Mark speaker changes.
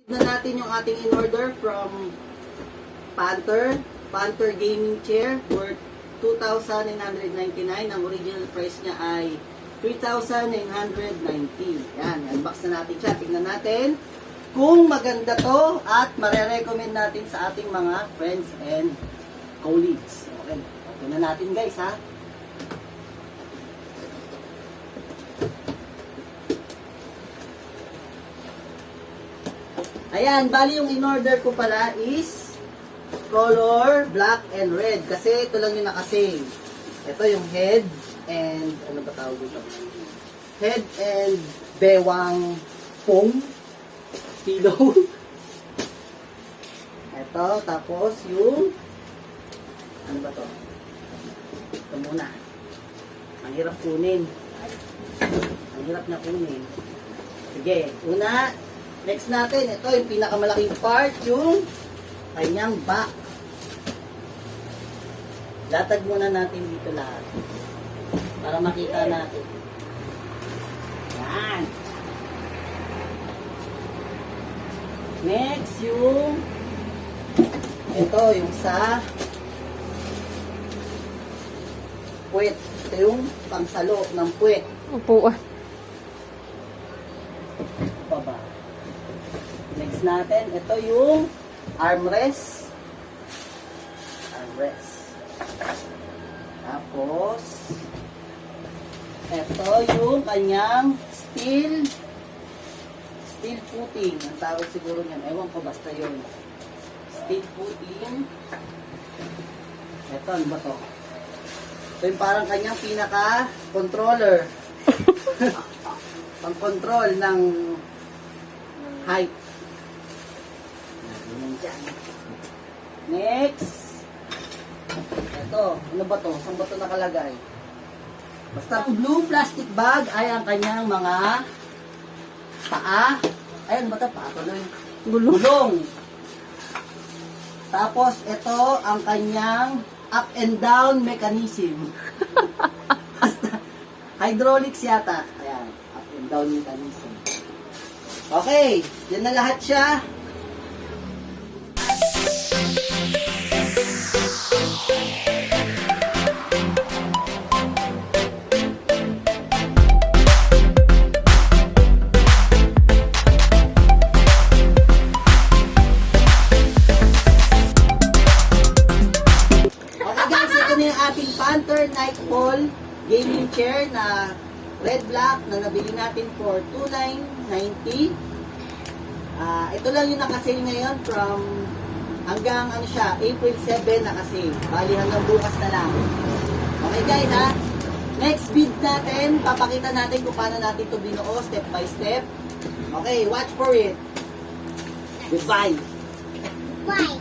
Speaker 1: Tignan natin yung ating in-order from Panther Gaming Chair worth 2,999. Ang original price niya ay 3,990. Yan, unbox na natin siya. Tignan natin kung maganda to at marerecommend natin sa ating mga friends and colleagues. Okay, open na natin guys ha. Ayan, bali yung in-order ko pala is color black and red. Kasi ito lang yung nakasale. Ito yung head and, ano ba tawag dito? Head and bewang foam pillow. Ito, tapos yung, ano ba to? Ito muna. Ang hirap kunin. Ang hirap na kunin. Sige, una, next natin, ito yung pinakamalaking part, yung kanyang back. Latag muna natin dito lahat para makita natin. Yan. Next, yung ito, yung sa puwet. Ito yung pangsalo ng puwet.
Speaker 2: Upuan.
Speaker 1: Baba. Next natin, ito yung armrest. Armrest. Tapos, ito yung kanyang steel footing. Ang tawag siguro niyan. Ewan ko, basta yun. Steel footing. Ito, ano ba to? Ito yung parang kanyang pinaka-controller. Pang-control ng height. Next. Ito, ano ba to? Saan ba to nakalagay? Basta blue plastic bag ay ang kanyang mga paa. Ayun ba ito? Paa tuloy. Gulong. Tapos ito ang kanyang up and down mechanism. Basta hydraulics yata. Ayan, up and down mechanism. Okay, yan na lahat siya. Okay guys, ito na yung ating Panther Nightfall gaming chair na red black na nabili natin for 2,990. Ito lang yung nakasale ngayon from hanggang ano siya, April 7 nakasale. Bali hanggang bukas na lang. Okay guys ha. Next bid natin, papakita natin kung paano natin ito binuo step by step. Okay, watch for it. Goodbye.
Speaker 3: Bye.